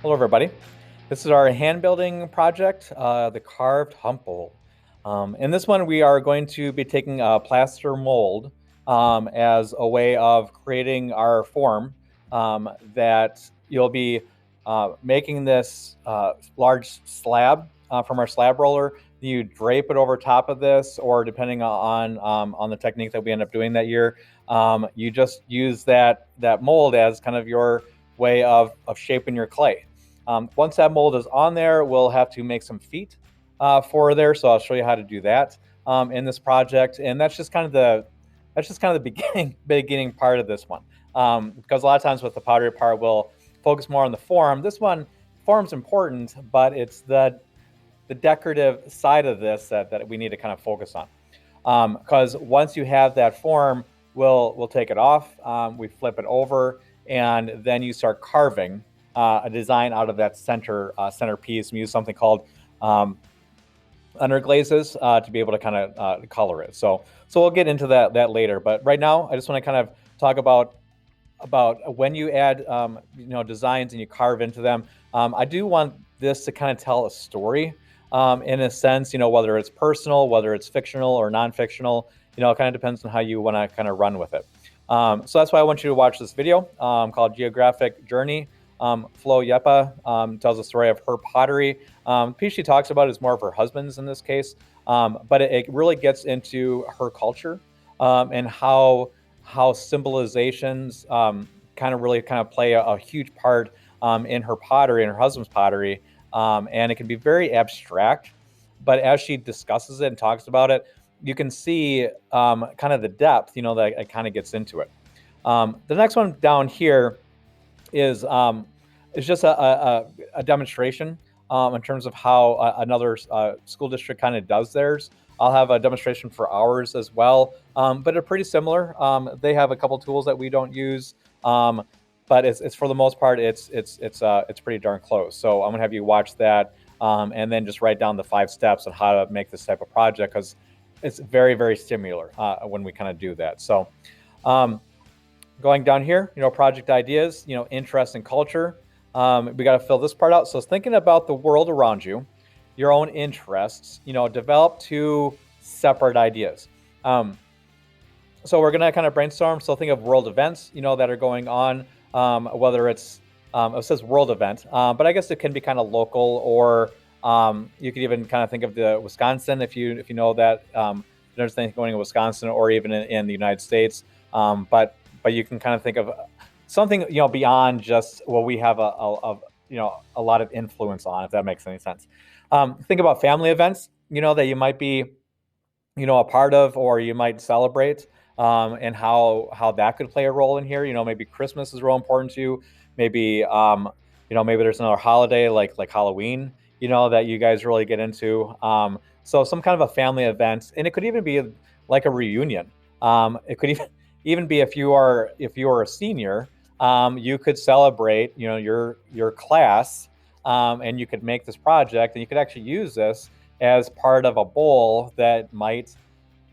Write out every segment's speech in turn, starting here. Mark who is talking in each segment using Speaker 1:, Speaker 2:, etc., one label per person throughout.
Speaker 1: Hello, everybody. This is our hand building project, the carved hump bowl. In this one, we are going to be taking a plaster mold as a way of creating our form that you'll be making this large slab from our slab roller. You drape it over top of this, or depending on the technique that we end up doing that year, you just use that mold as kind of your way of shaping your clay. Once that mold is on there, we'll have to make some feet for there. So I'll show you how to do that in this project, and that's just kind of the beginning part of this one. Because a lot of times with the pottery part, we'll focus more on the form. This one, form's important, but it's the decorative side of this that we need to kind of focus on. Because once you have that form, we'll take it off, we flip it over, and then you start carving a design out of that center piece, and use something called underglazes to be able to kind of color it. So we'll get into that later. But right now, I just want to kind of talk about when you add designs and you carve into them. I do want this to kind of tell a story in a sense. Whether it's personal, whether it's fictional or non-fictional. It kind of depends on how you want to kind of run with it. So that's why I want you to watch this video called Geographic Journey. Flo Yepa tells a story of her pottery. The piece she talks about is more of her husband's in this case, but it really gets into her culture and how symbolizations kind of play a huge part in her pottery and her husband's pottery, and it can be very abstract. But as she discusses it and talks about it, you can see kind of the depth, that it kind of gets into it. The next one down here is just a demonstration in terms of how another school district kind of does theirs. I'll have a demonstration for ours as well, but they're pretty similar. They have a couple tools that we don't use, but it's for the most part it's pretty darn close. So I'm gonna have you watch that and then just write down the 5 steps on how to make this type of project, because it's very, very similar when we kind of do that. So going down here, project ideas, interest and culture. We got to fill this part out. So thinking about the world around you, your own interests, develop 2 separate ideas. So we're going to kind of brainstorm. So think of world events, that are going on, whether it's, it says world event, but I guess it can be kind of local, or you could even kind of think of the Wisconsin, if you know that there's anything going in Wisconsin, or even in the United States. But you can kind of think of something beyond just what we have a lot of influence on, if that makes any sense. Think about family events that you might be a part of, or you might celebrate, and how that could play a role in here. Maybe Christmas is real important to you. Maybe maybe there's another holiday like Halloween that you guys really get into. So some kind of a family event, and it could even be like a reunion. It could even be if you are a senior, you could celebrate your class, and you could make this project, and you could actually use this as part of a bowl that might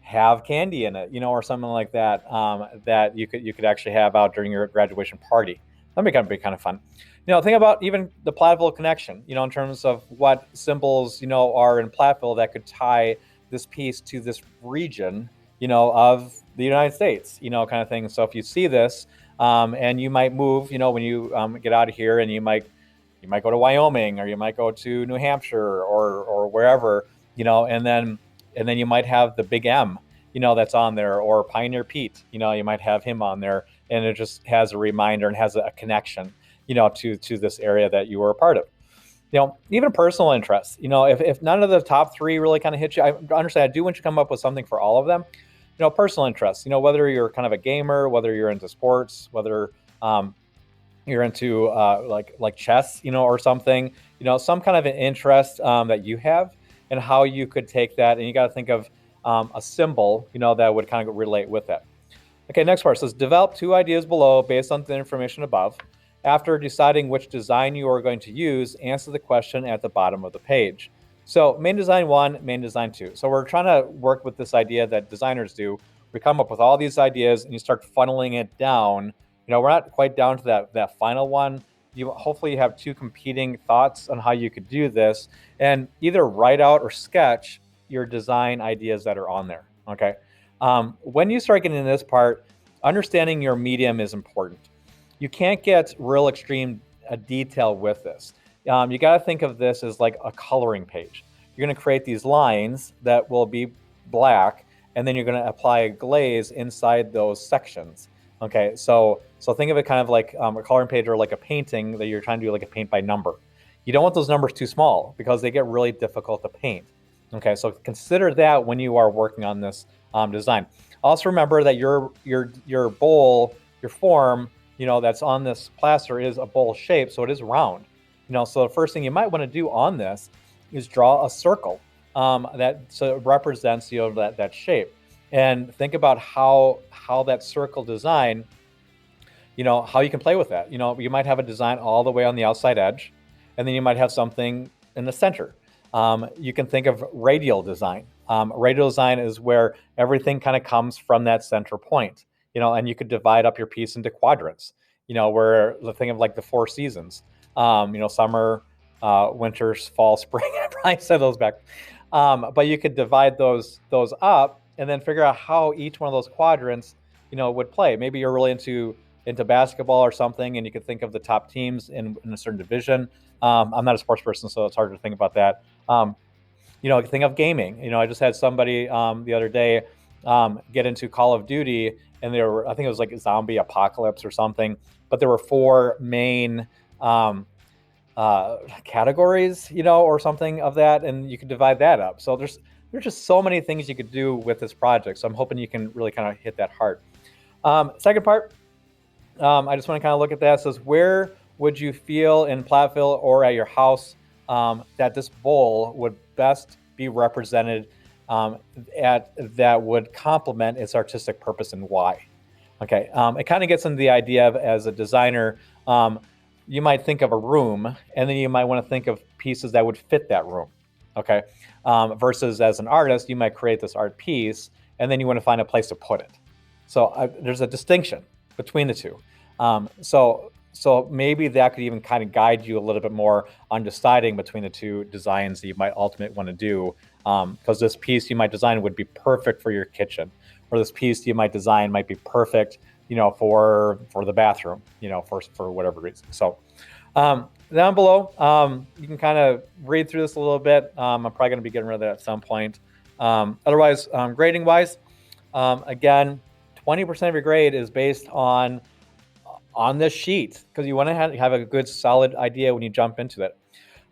Speaker 1: have candy in it, or something like that, that you could actually have out during your graduation party. That'd be kind of fun. Think about even the Platteville connection, in terms of what symbols, are in Platteville that could tie this piece to this region, of the United States, kind of thing. So if you see this, and you might move, when you get out of here, and you might go to Wyoming, or you might go to New Hampshire, or wherever, and then you might have the Big M, that's on there, or Pioneer Pete, you might have him on there, and it just has a reminder and has a connection, to this area that you were a part of. Even personal interests, if none of the top 3 really kind of hit you, I understand. I do want you to come up with something for all of them. Personal interests, whether you're kind of a gamer, whether you're into sports, whether you're into like chess, or something, some kind of an interest that you have, and how you could take that, and you got to think of a symbol, that would kind of relate with it. Okay, next part says develop 2 ideas below based on the information above. After deciding which design you are going to use, answer the question at the bottom of the page. So main design 1, main design 2. So we're trying to work with this idea that designers do. We come up with all these ideas, and you start funneling it down. We're not quite down to that final one, you hopefully have two competing thoughts on how you could do this, and either write out or sketch your design ideas that are on there. Okay. When you start getting into this part, understanding your medium is important. You can't get real extreme detail with this. You got to think of this as like a coloring page. You're going to create these lines that will be black, and then you're going to apply a glaze inside those sections. Okay, so think of it kind of like a coloring page or like a painting that you're trying to do like a paint by number. You don't want those numbers too small because they get really difficult to paint. Okay, so consider that when you are working on this design. Also remember that your bowl, your form, that's on this plaster is a bowl shape, so it is round. So the first thing you might want to do on this is draw a circle that so it represents that shape, and think about how that circle design, how you can play with that. You might have a design all the way on the outside edge, and then you might have something in the center. You can think of radial design. Radial design is where everything kind of comes from that center point, and you could divide up your piece into quadrants, where the thing of like the four seasons, summer, winter, fall, spring. I probably said those back. But you could divide those up and then figure out how each one of those quadrants, would play. Maybe you're really into basketball or something, and you could think of the top teams in a certain division. I'm not a sports person, so it's hard to think about that. Think of gaming. I just had somebody the other day get into Call of Duty, and I think it was like a zombie apocalypse or something, but there were four main categories, or something of that, and you could divide that up. So there's just so many things you could do with this project. So I'm hoping you can really kind of hit that hard. Second part, I just want to kind of look at that. It says, where would you feel in Platteville or at your house that this bowl would best be represented that would complement its artistic purpose, and why? Okay, it kind of gets into the idea of, as a designer, you might think of a room, and then you might want to think of pieces that would fit that room. Okay, versus as an artist, you might create this art piece, and then you want to find a place to put it. So there's a distinction between the two. So maybe that could even kind of guide you a little bit more on deciding between the two designs that you might ultimately want to do. Because this piece you might design would be perfect for your kitchen, or this piece you might design might be perfect, for the bathroom, for whatever reason. So down below, you can kind of read through this a little bit. I'm probably going to be getting rid of that at some point. Otherwise, grading wise, again, 20% of your grade is based on this sheet, because you want to have a good solid idea when you jump into it.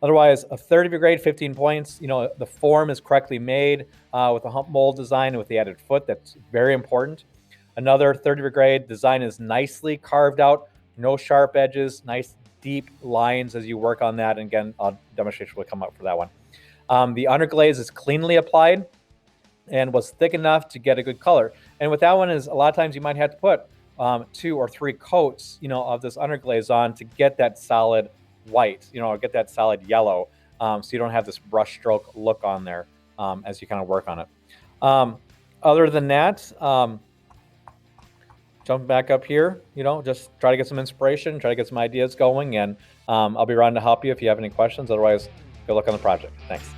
Speaker 1: Otherwise, a third of your grade, 15 points. The form is correctly made with a hump mold design and with the added foot. That's very important. Another third of your grade, design is nicely carved out, no sharp edges, nice deep lines as you work on that. And again, a demonstration will come up for that one. The underglaze is cleanly applied and was thick enough to get a good color. And with that one is, a lot of times you might have to put 2 or 3 coats, of this underglaze on to get that solid white, or get that solid yellow, so you don't have this brush stroke look on there as you kind of work on it. Other than that, jump back up here, just try to get some inspiration, try to get some ideas going, and I'll be around to help you if you have any questions. Otherwise, good luck on the project. Thanks.